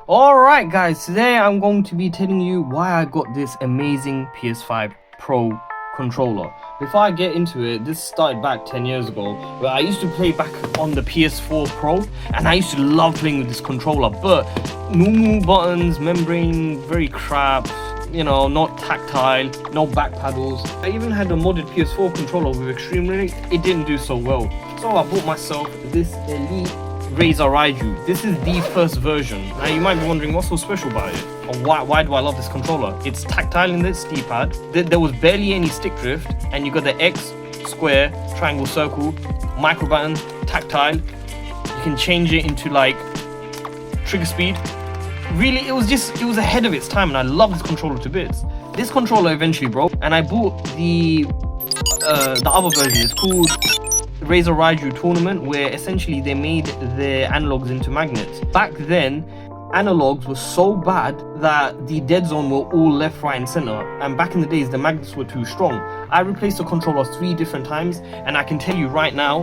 Alright guys, today I'm going to be telling you why I got this amazing PS5 Pro controller. Before I get into it, this started back 10 years ago where I used to play back on the PS4 Pro and I used to love playing with this controller, but normal buttons, membrane, very crap, you know, not tactile, no back paddles. I even had a modded PS4 controller with Extreme Ring. It didn't do so well. So I bought myself this Elite Razer Raiju. This is the first version. Now you might be wondering what's so special about it, or why do I love this controller? It's tactile in this D-pad. There was barely any stick drift, and you got the X, square, triangle, circle, micro button, tactile. You can change it into like trigger speed. Really, it was ahead of its time, and I love this controller to bits. This controller eventually broke, and I bought the other version. It's called Razer Raiju Tournament, where essentially they made their analogs into magnets. Back then, analogs were so bad that the dead zone were all left, right and center, and back in the days the magnets were too strong. I replaced the controller 3 different times, and I can tell you right now,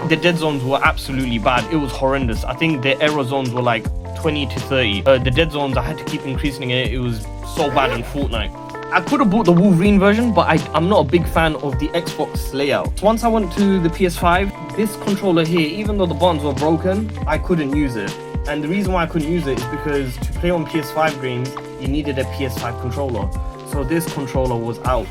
the dead zones were absolutely bad. It was horrendous. I think the error zones were like 20 to 30. The dead zones, I had to keep increasing it. It was so bad in Fortnite. I could have bought the Wolverine version, but I'm not a big fan of the Xbox layout. Once I went to the PS5, this controller here, even though the buttons were broken, I couldn't use it. And the reason why I couldn't use it is because to play on PS5 games, you needed a PS5 controller. So this controller was out.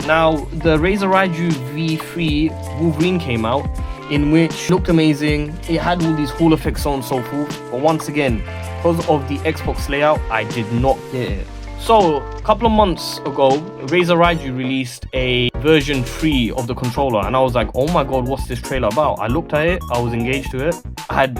Now, the Razer Raiju V3 Wolverine came out, in which looked amazing. It had all these Hall effects, so on and so forth. But once again, because of the Xbox layout, I did not get it. So, a couple of months ago, Razer Raiju released a version 3 of the controller, and I was like, oh my god, what's this trailer about? I looked at it, I was engaged to it. I had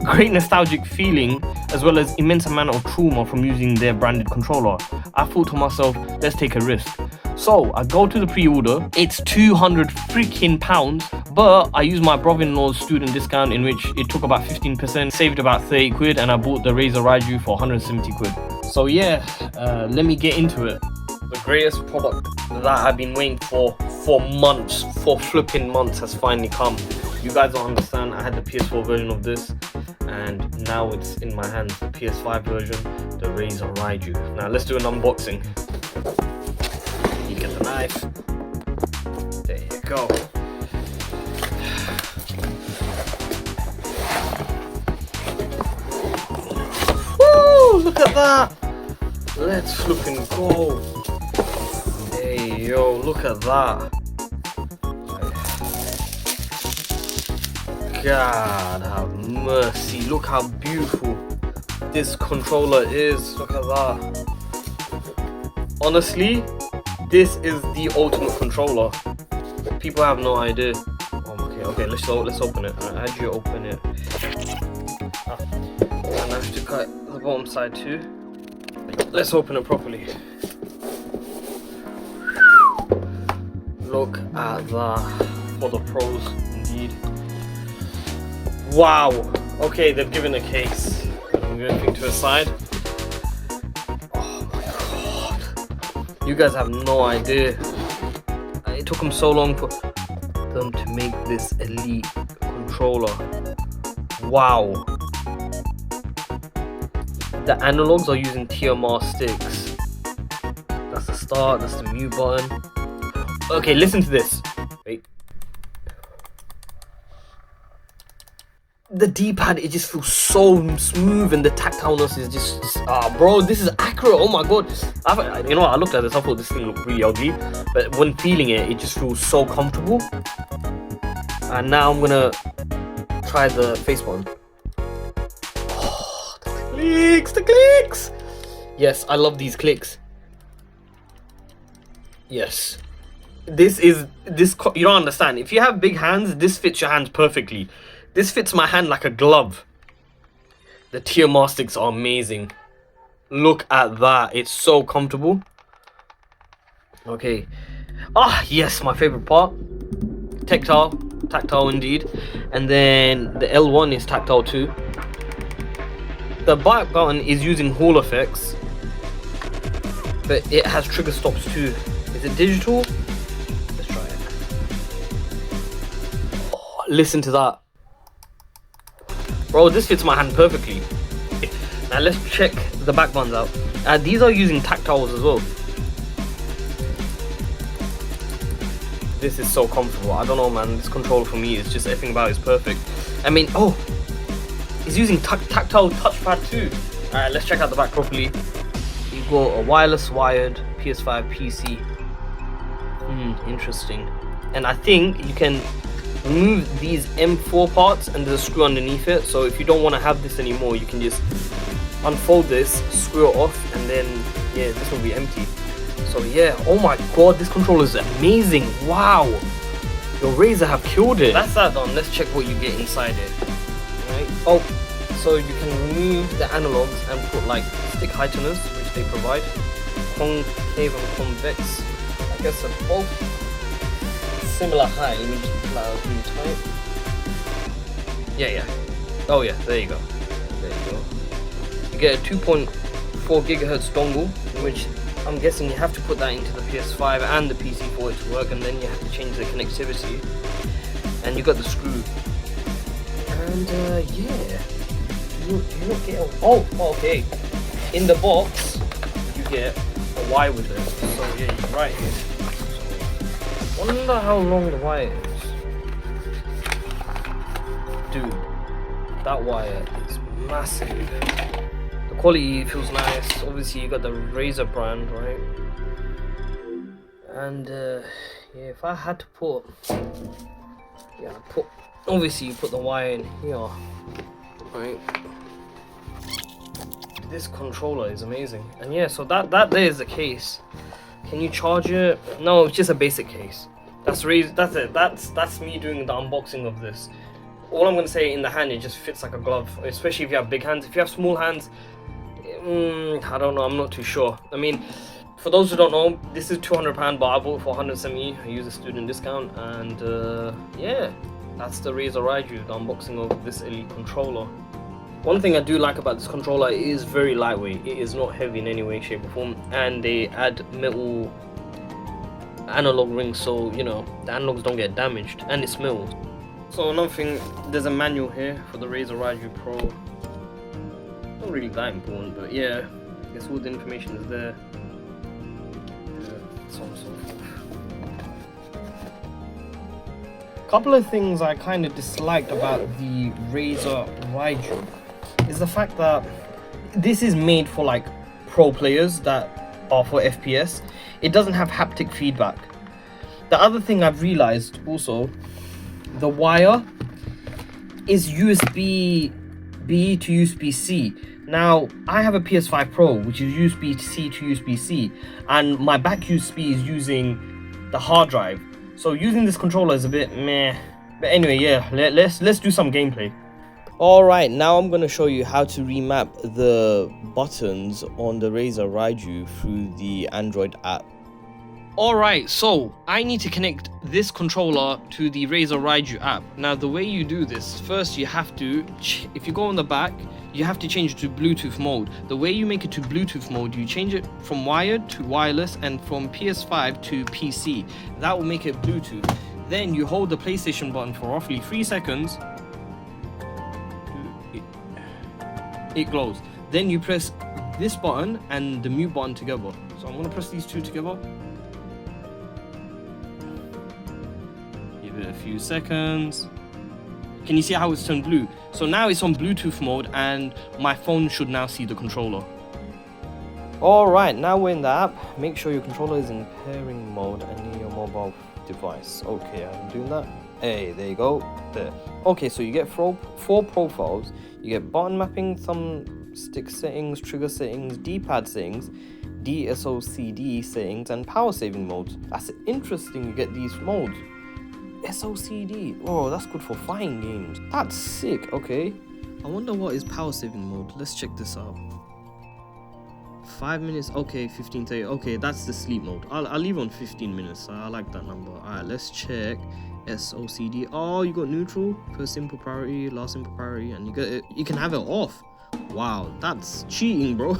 great nostalgic feeling, as well as immense amount of trauma from using their branded controller. I thought to myself, let's take a risk. So, I go to the pre-order, it's £200 freaking pounds, but I used my brother-in-law's student discount, in which it took about 15%, saved about 30 quid, and I bought the Razer Raiju for 170 quid. So yeah, let me get into it. The greatest product that I've been waiting for months, for flipping months, has finally come. You guys don't understand, I had the PS4 version of this, and now it's in my hands, the PS5 version, the Razer Raiju. Now let's do an unboxing. You get the knife. There you go. Woo! Look at that! Let's flipping go. Hey yo, look at that. God have mercy. Look how beautiful this controller is. Look at that. Honestly, this is the ultimate controller. People have no idea. Oh, okay, let's open it. How do you open it? And I have to cut the bottom side too. Let's open it properly. Look at that. For the pros, indeed. Wow. Okay, they've given a case. I'm going to the side. Oh my god. You guys have no idea. It took them so long for them to make this Elite controller. Wow. The analogs are using TMR sticks. That's the start, that's the mute button. Okay, listen to this. Wait. The D-pad, it just feels so smooth, and the tactileness is just bro, this is accurate. Oh my god. You know what, I looked at this, I thought this thing looked really ugly, but when feeling it, it just feels so comfortable. And now I'm gonna try the face one. The clicks! Yes, I love these clicks. Yes. You don't understand. If you have big hands, this fits your hands perfectly. This fits my hand like a glove. The TMR sticks are amazing. Look at that. It's so comfortable. Okay. Yes, my favorite part. Tactile indeed. And then the L1 is tactile too. The back button is using Hall effects, but it has trigger stops too. Is it digital? Let's try it. Oh, listen to that. Bro, this fits my hand perfectly. Now let's check the back buttons out. These are using tactiles as well. This is so comfortable. I don't know, man. This controller for me is just everything about it is perfect. I mean, oh, it's using tactile touchpad too. Alright, let's check out the back properly. You've got a wireless wired PS5 PC. Interesting. And I think you can remove these M4 parts and there's a screw underneath it. So if you don't want to have this anymore, you can just unfold this, screw it off, and then yeah, this will be empty. So yeah, oh my god, this controller is amazing. Wow, your Razer have killed it. That's that done. Let's check what you get inside it. Right. Oh, so you can remove the analogs and put like stick heighteners, which they provide, concave and convex. I guess they're both similar height. Let me just pull out really tight. Yeah. Oh yeah, there you go. There you go. You get a 2.4 gigahertz dongle, which I'm guessing you have to put that into the PS5 and the PC for it to work, and then you have to change the connectivity. And you got the screw. And yeah, you don't get a, oh okay. In the box, you get a wire with it. So yeah, you're right here. So, wonder how long the wire is. Dude, that wire is massive. The quality feels nice. Obviously you got the Razer brand, right? And yeah, if I had to put, obviously you put the wire in here, right? This controller is amazing. And yeah, so that there is the case. Can you charge it? No, it's just a basic case. That's it. That's me doing the unboxing of this. All I'm gonna say, in the hand it just fits like a glove, especially if you have big hands. If you have small hands, I don't know, I'm not too sure. I mean, for those who don't know, this is £200, but I bought it for 170. I used a student discount, and yeah, that's the Razer Raiju, the unboxing of this elite controller. One thing I do like about this controller, it is very lightweight. It is not heavy in any way, shape or form, and they add metal analog rings, so you know the analogs don't get damaged, and it smells. So another thing, there's a manual here for the Razer Raiju Pro. Not really that important, but yeah, I guess all the information is there. So on and so forth. Couple of things I kind of disliked about the Razer Raiju is the fact that this is made for like pro players that are for FPS. It doesn't have haptic feedback. The other thing I've realized also, the wire is USB-B to USB-C. Now, I have a PS5 Pro, which is USB-C to USB-C, and my back USB is using the hard drive. So using this controller is a bit meh. But anyway, yeah, let's do some gameplay. Alright, now I'm going to show you how to remap the buttons on the Razer Raiju through the Android app. Alright, so I need to connect this controller to the Razer Raiju app. Now the way you do this, first you have to, if you go on the back, you have to change it to Bluetooth mode. The way you make it to Bluetooth mode, you change it from wired to wireless and from PS5 to PC. That will make it Bluetooth. Then you hold the PlayStation button for roughly 3 seconds. It glows. Then you press this button and the mute button together. So I'm going to press these two together. Give it a few seconds. Can you see how it's turned blue? So now it's on Bluetooth mode and my phone should now see the controller. Alright, now we're in the app. Make sure your controller is in pairing mode and near your mobile device. Okay, I'm doing that. Hey, there you go. There. Okay, so you get four profiles. You get button mapping, thumb stick settings, trigger settings, D-pad settings, DSOCD settings, and power saving modes. That's interesting, you get these modes. SOCD. Oh, that's good for fighting games. That's sick. Okay. I wonder what is power saving mode. Let's check this out. 5 minutes. Okay, 15:30. Okay, that's the sleep mode. I'll leave on 15 minutes. I like that number. Alright, let's check SOCD. Oh, you got neutral, first input priority, last input priority, and you can have it off. Wow, that's cheating, bro.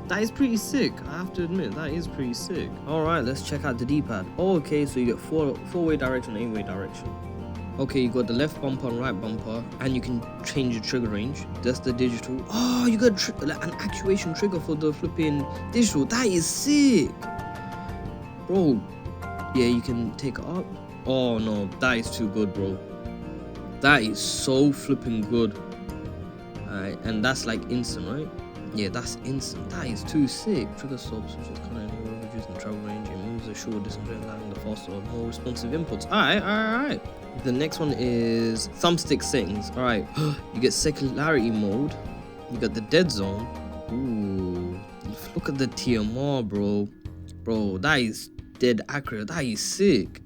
That is pretty sick. I have to admit, that is pretty sick. Alright, let's check out the D-pad. Oh, okay, so you get four-way direction, 8-way direction. Okay, you got the left bumper and right bumper, and you can change the trigger range. That's the digital. Oh, you got an actuation trigger for the flipping digital. That is sick, bro. Yeah, you can take it up. Oh no, that is too good, bro. That is so flipping good. Alright, and that's like instant, right? Yeah, that's instant. That is too sick. Trigger stops, which is kind of reducing the travel range. It moves a short distance, allowing the faster, more responsive inputs. Alright. The next one is thumbstick settings. Alright, you get secularity mode. You got the dead zone. Ooh, look at the TMR, bro. Bro, that is dead accurate. That is sick.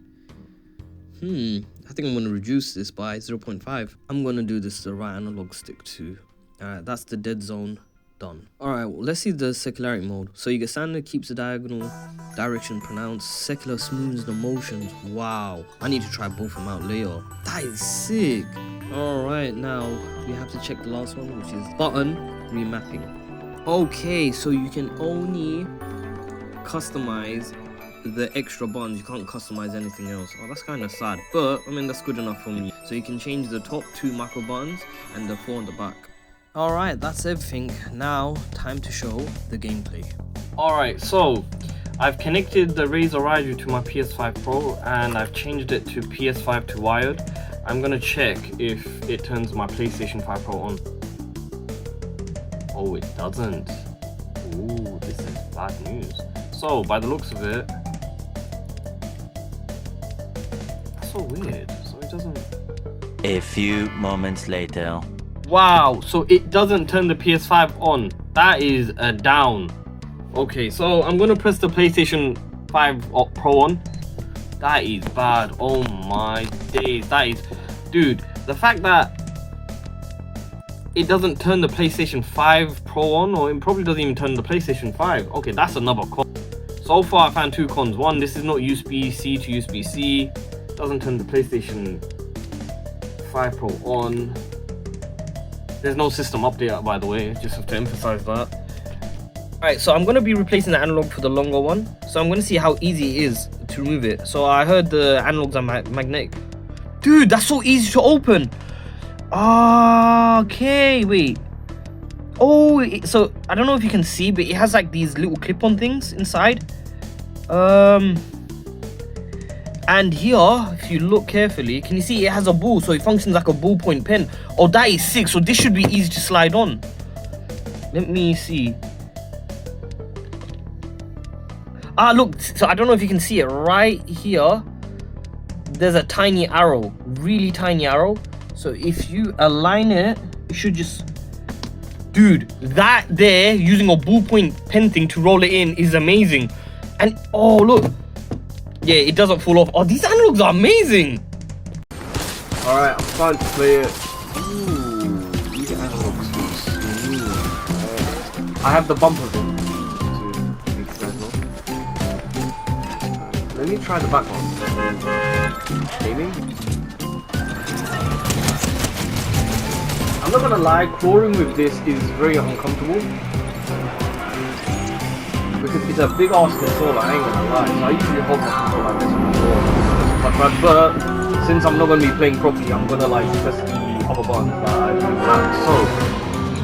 I think I'm going to reduce this by 0.5. I'm going to do this the right analog stick too. Alright, that's the dead zone done. Alright, well, let's see the secularity mode. So you get standard, keeps the diagonal direction pronounced. Secular smooths the motions. Wow. I need to try both of them out later. That is sick. Alright, now we have to check the last one, which is button remapping. Okay, so you can only customize the extra buttons. You can't customize anything else. Oh, that's kind of sad, but I mean that's good enough for me. So you can change the top 2 macro buttons and the 4 on the back. Alright, that's everything. Now time to show the gameplay. Alright, so I've connected the Razer Raiju to my PS5 Pro and I've changed it to PS5 to wired. I'm gonna check if it turns my PlayStation 5 Pro on. Oh, it doesn't. Ooh, this is bad news. So by the looks of it, so weird. So it doesn't. A few moments later. Wow, so it doesn't turn the PS5 on. That is a down. Okay, so I'm gonna press the PlayStation 5 Pro on. That is bad. Oh my days. That is, dude, the fact that it doesn't turn the PlayStation 5 Pro on, or it probably doesn't even turn the PlayStation 5. Okay, that's another con. So far I found 2 cons. One, this is not USB-C to USB-C. Doesn't turn the PlayStation 5 Pro on. There's no system update, by the way, just have to emphasize that. Alright, so I'm going to be replacing the analog for the longer one. So I'm going to see how easy it is to remove it. So I heard the analogs are magnetic. Dude, that's so easy to open. Okay, wait. Oh, so I don't know if you can see, but it has like these little clip-on things inside. And here, if you look carefully, can you see it has a ball, so it functions like a ballpoint pen. Oh, that is sick. So this should be easy to slide on. Let me see. Look, so I don't know if you can see it right here. There's a tiny arrow, really tiny arrow. So if you align it, it should just... Dude, that there, using a ballpoint pen thing to roll it in is amazing. And, oh, look. Yeah, it doesn't fall off. Oh, these analogs are amazing. Alright, I'm starting to play it. Ooh, these analogs look smooth. I have the bumper thing to make it as well. Let me try the back one. Aiming. I'm not gonna lie, crawling with this is very uncomfortable. Because it's a big ass controller, I ain't gonna lie. So I usually hold my controller like this before. But since I'm not gonna be playing properly, I'm gonna like press the other buttons that I do now. So,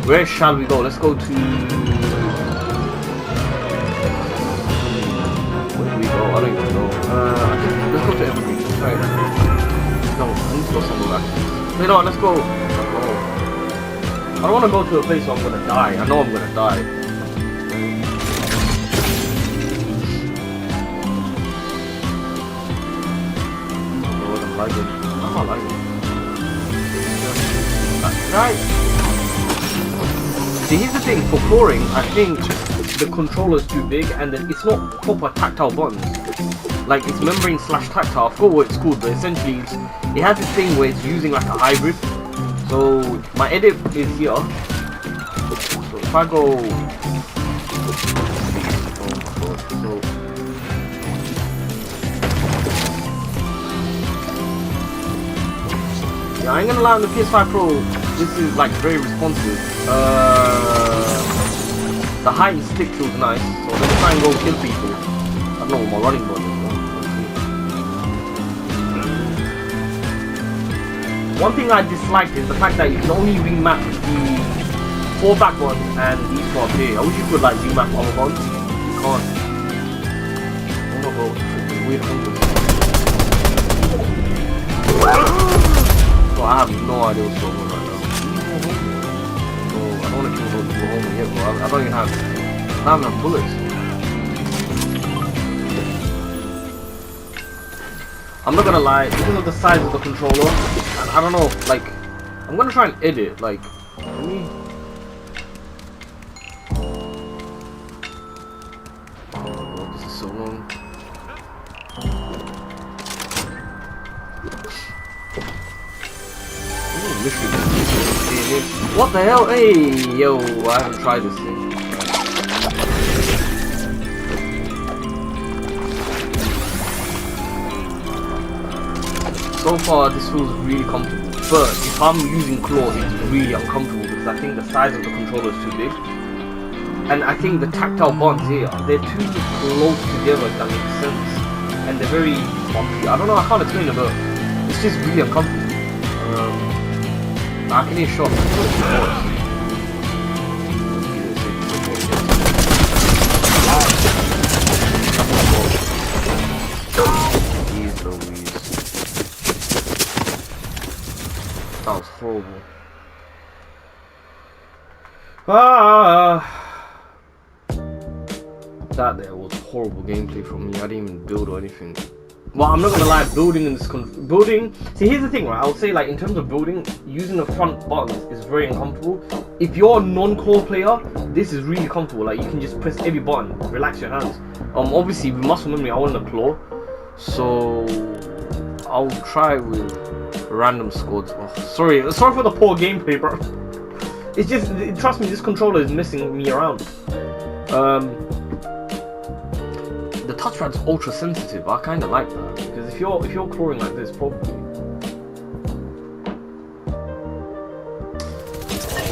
where shall we go? Let's go to... Where do we go? I don't even know. Let's go to everything. Right. No, I need to go somewhere back. You know what, let's go. I don't want to go to a place where I'm gonna die. I know I'm gonna die. I like it. Right. See, here's the thing, for crawling, I think the controller's too big and then it's not proper tactile buttons. Like, it's membrane / tactile, I forgot what it's called, but essentially it has this thing where it's using like a hybrid. So, my edit is here. So, if I go... I ain't gonna lie, on the PS5 Pro, this is like very responsive. The height stick feels nice, so let's try and go kill people. I don't know what my running button is. one thing I disliked is the fact that you can only remap the 4 back buttons and these ones here. I wish you could like remap other buttons. You can't. Oh my god, freaking weird hunters. So I have no idea what's going on right now. Oh, I don't want to kill those people home yet, bro. I don't even have enough bullets. I'm not gonna lie, because of the size of the controller, and I don't know, like, I'm gonna try and edit, like, let me... Oh, this is so long. What the hell? Hey, yo, I haven't tried this thing. So far, this feels really comfortable, but if I'm using claw, it's really uncomfortable because I think the size of the controller is too big. And I think the tactile buttons here, they're too close together, if that makes sense. And they're very bumpy. I don't know, I can't explain it, but it's just really uncomfortable. I can hear shots. That was horrible. That there was horrible gameplay from me. I didn't even build or anything. Well, I'm not gonna lie, building in this building. See, here's the thing, right? I would say, like, in terms of building, using the front buttons is very uncomfortable. If you're a non-core player, this is really comfortable. Like, you can just press every button, relax your hands. Obviously, with muscle memory, I want a claw, so I'll try with random squads. Oh, sorry for the poor gameplay, bro. It's just, trust me, this controller is messing me around. The touchpad's ultra sensitive. I kind of like that because if you're clawing like this, probably.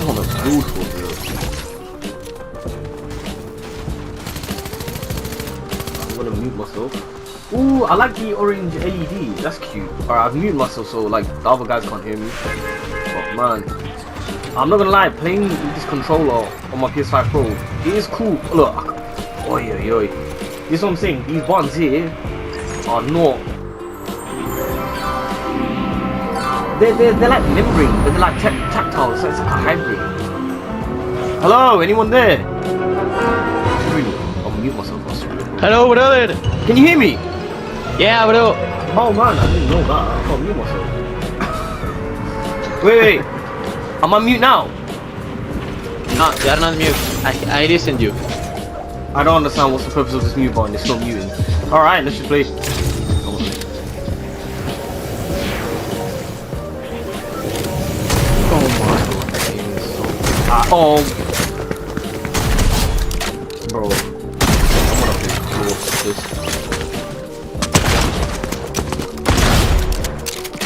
Oh, that's beautiful, dude. I'm gonna mute myself. Ooh, I like the orange LED. That's cute. Alright, I've muted myself so like the other guys can't hear me. But man, I'm not gonna lie, playing with this controller on my PS5 Pro, it is cool. Look, oi. This is what I'm saying, these buttons here are not... They're like membrane, but they're like tactile, so it's like a hybrid. Hello, anyone there? I'll mute myself. Hello, brother. Can you hear me? Yeah, bro. Oh man, I didn't know that. I can't mute myself. wait. I'm on mute now. No, you're not mute. I listened you. I don't understand what's the purpose of this mute button. It's not muting. Alright, let's just play. Oh my god. Oh. Bro. I'm gonna play close this.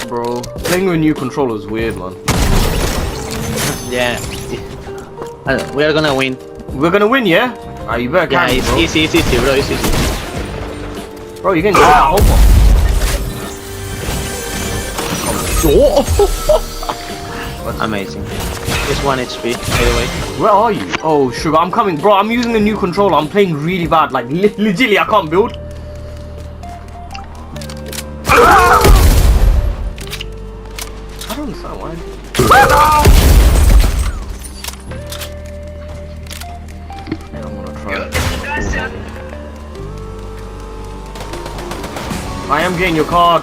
Bro. Playing with a new controller is weird, man. Yeah. We are gonna win. We're gonna win, yeah? Ah, you better carry me, bro. It's easy, bro. It's easy. Bro, you can get that over. Amazing. Just 1 HP, by the way. Where are you? Oh, sugar, I'm coming. Bro, I'm using a new controller. I'm playing really bad. Like, legitimately, I can't build. I don't understand why. I am getting your card.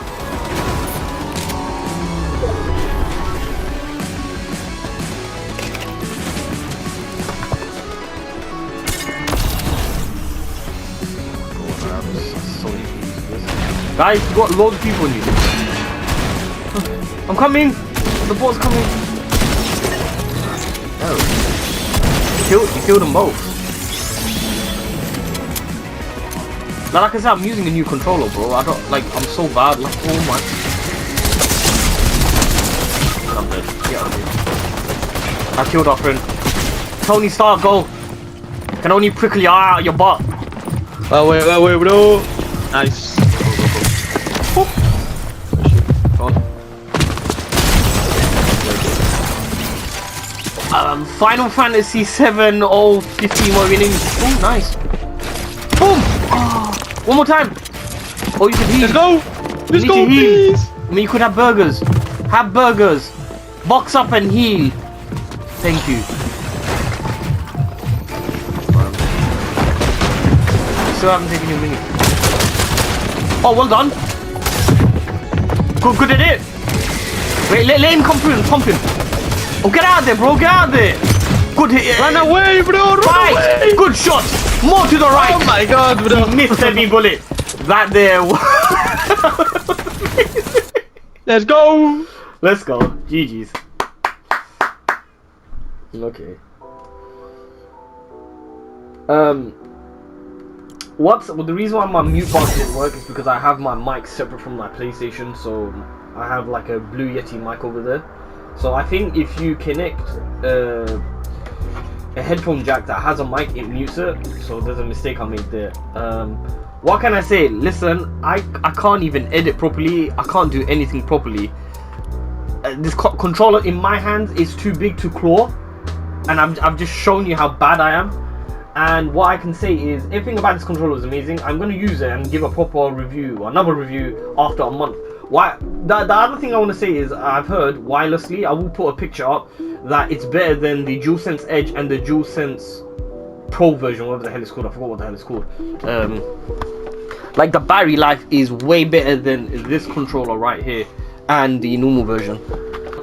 Guys, you got loads of people in you. I'm coming. The ball's coming. Oh. You killed them both. Like I said, I'm using a new controller, bro. I don't like. I'm so bad. Like, oh my. I'm dead. Get out of here. I killed our friend. Tony Stark, go. Can only prickle your eye out your butt. Wait, bro. Nice. Go on. Final Fantasy 7 or 15 more winning. Oh, nice. Boom! Oh, one more time. Oh, you can heal. Let's go. Let's go, please. I mean, you could have burgers. Have burgers. Box up and heal. Thank you. Still haven't taken your minute. Oh, well done. Good at it. Wait, let him come through and pump him. Oh, get out of there, bro. Get out of there. Good hit. Run away, bro. Run Right. away. Good shot. More to the right. Oh my god, bro. He missed every bullet. That there. Let's go. Let's go. GG's. Okay. Well, the reason why my mute button didn't work is because I have my mic separate from my PlayStation, so I have like a Blue Yeti mic over there. So I think if you connect a headphone jack that has a mic, it mutes it. So there's a mistake I made there. What can I say? Listen, I can't even edit properly. I can't do anything properly. This controller in my hands is too big to claw, and I've just shown you how bad I am. And what I can say is everything about this controller is amazing. I'm going to use it and give a proper review, another review after a month. Why? The other thing I want to say is I've heard wirelessly, I will put a picture up, that it's better than the DualSense Edge and the DualSense Pro version, whatever the hell it's called. I forgot what the hell it's called. Like the battery life is way better than this controller right here and the normal version.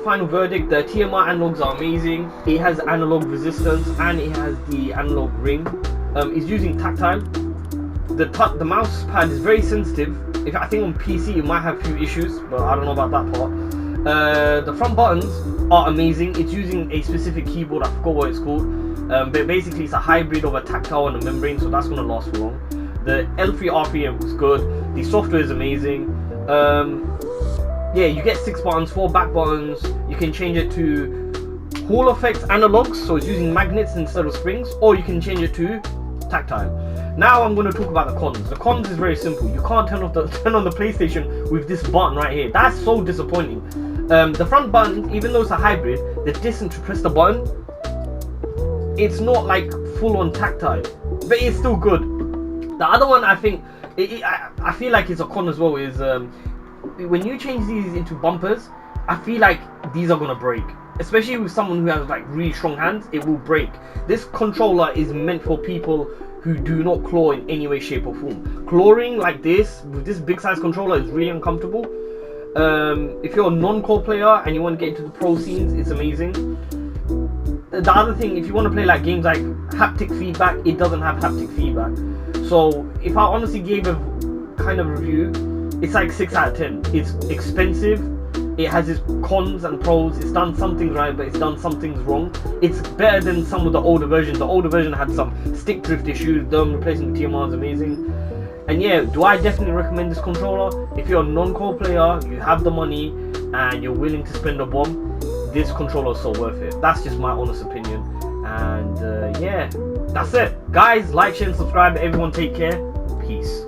Final verdict, the TMR analogs are amazing. It has analog resistance and it has the analog ring. It's using tactile. The mouse pad is very sensitive. I think on PC it might have a few issues, but I don't know about that part. The front buttons are amazing. It's using a specific keyboard, I forgot what it's called. But basically it's a hybrid of a tactile and a membrane, so that's going to last for long. The L3 RPM is good. The software is amazing. Yeah, you get 6 buttons, 4 back buttons. You can change it to Hall effects analogs, so it's using magnets instead of springs, or you can change it to tactile. Now I'm going to talk about the cons. The cons is very simple. You can't turn on the PlayStation with this button right here. That's so disappointing. The front button, even though it's a hybrid, the distance to press the button, it's not like full on tactile, but it's still good. The other one, I think, I feel like it's a con as well, is when you change these into bumpers, I feel like these are gonna break, especially with someone who has like really strong hands. It will break. This controller is meant for people who do not claw in any way, shape or form. Clawing like this with this big size controller is really uncomfortable. If you're a non-claw player and you want to get into the pro scenes, it's amazing. The other thing, if you want to play like games like haptic feedback, it doesn't have haptic feedback. So if I honestly gave a kind of review, it's like 6 out of 10. It's expensive. It has its cons and pros. It's done some things right, but it's done some things wrong. It's better than some of the older versions. The older version had some stick drift issues. Them replacing the TMR is amazing. And yeah, do I definitely recommend this controller? If you're a non-core player, you have the money, and you're willing to spend a bomb, this controller is so worth it. That's just my honest opinion. And yeah, that's it. Guys, like, share, and subscribe. Everyone take care. Peace.